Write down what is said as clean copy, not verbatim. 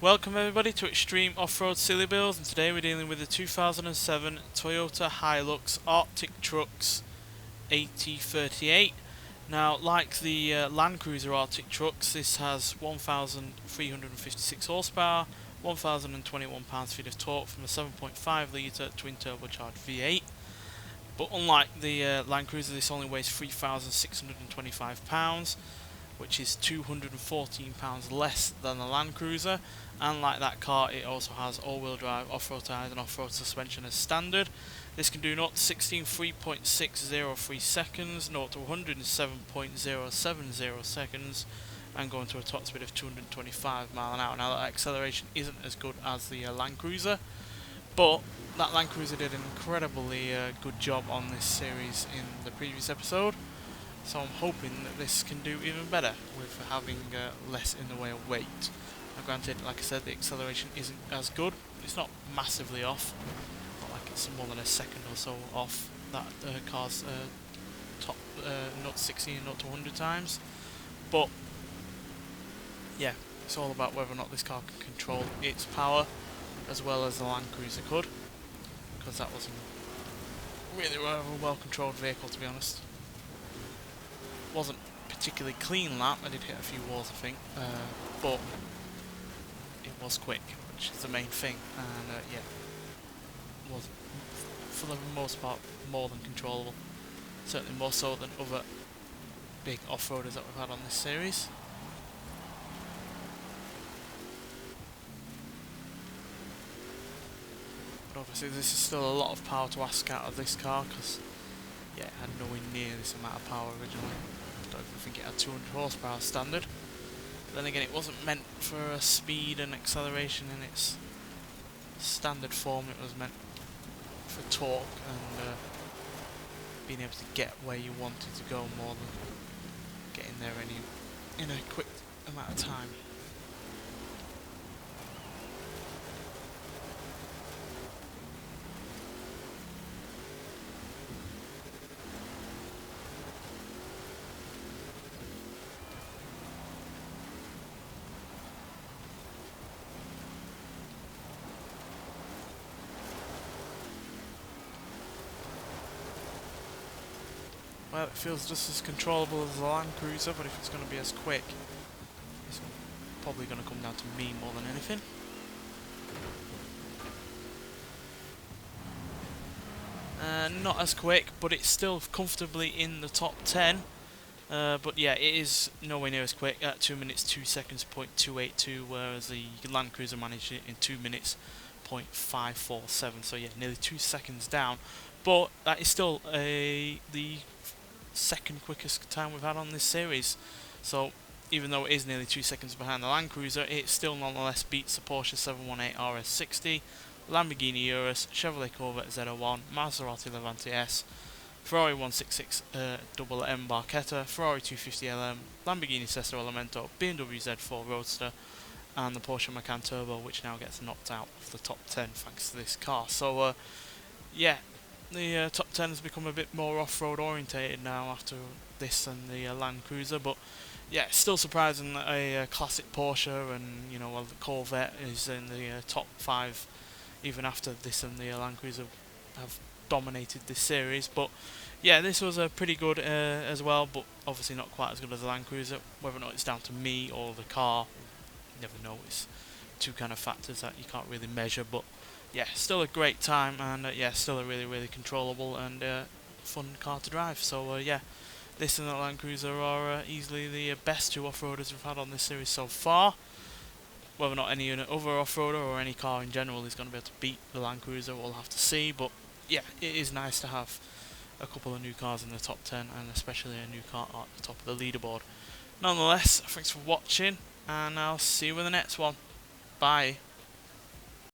Welcome everybody to Extreme Off-Road Silly Bills, and today we're dealing with the 2007 Toyota Hilux Arctic Trucks AT38. Now, like the Land Cruiser Arctic Trucks, this has 1,356 horsepower, 1,021 pounds-feet of torque from a 7.5 litre twin turbocharged V8. But unlike the Land Cruiser, this only weighs 3,625 pounds, which is 214 pounds less than the Land Cruiser. And like that car, it also has all-wheel drive, off-road tyres and off-road suspension as standard. This can do 0 to 60 in 3.603 seconds, 0 to 100 in 7.070 seconds, and going to a top speed of 225 miles an hour. Now that acceleration isn't as good as the Land Cruiser, but that Land Cruiser did an incredibly good job on this series in the previous episode. So I'm hoping that this can do even better with having less in the way of weight. Now granted, like I said, the acceleration isn't as good. It's not massively off. Not like it's more than a second or so off that car's top 0 to 60 and 0 to 100 times. But yeah, it's all about whether or not this car can control its power as well as the Land Cruiser could, because that was a really well controlled vehicle, to be honest. Wasn't particularly clean lap. I did hit a few walls, I think, but it was quick, which is the main thing, and yeah, was for the most part more than controllable. Certainly more so than other big off-roaders that we've had on this series. But obviously this is still a lot of power to ask out of this car, because yeah, it had nowhere near this amount of power originally. I don't even think it had 200 horsepower standard. But then again, it wasn't meant for speed and acceleration in its standard form. It was meant for torque and being able to get where you wanted to go more than getting there in a quick amount of time. Well, it feels just as controllable as the Land Cruiser, but if it's going to be as quick, it's probably going to come down to me more than anything. Not as quick, but it's still comfortably in the top 10. But yeah, it is nowhere near as quick at 2 minutes 2 seconds .282, whereas the Land Cruiser managed it in 2 minutes .547. So yeah, nearly 2 seconds down. But that is still the second quickest time we've had on this series. So even though it is nearly 2 seconds behind the Land Cruiser, it still nonetheless beats the Porsche 718 RS60, Lamborghini Urus, Chevrolet Corvette ZR1, Maserati Levante S, Ferrari 166 M Barchetta, Ferrari 250 LM, Lamborghini Sesto Elemento, BMW Z4 Roadster, and the Porsche Macan Turbo, which now gets knocked out of the top 10 thanks to this car. So yeah, the top 10 has become a bit more off-road orientated now after this and the Land Cruiser, but yeah, it's still surprising that a classic Porsche and the Corvette is in the top 5 even after this and the Land Cruiser have dominated this series. But yeah, this was pretty good as well, but obviously not quite as good as the Land Cruiser. Whether or not it's down to me or the car, you never know. It's two kind of factors that you can't really measure, but yeah, still a great time, and yeah, still a really controllable and fun car to drive. So yeah, this and the Land Cruiser are easily the best two off-roaders we've had on this series so far. Whether or not any other off-roader or any car in general is going to be able to beat the Land Cruiser, we'll have to see. But yeah, it is nice to have a couple of new cars in the top 10, and especially a new car at the top of the leaderboard. Nonetheless, thanks for watching, and I'll see you in the next one. Bye.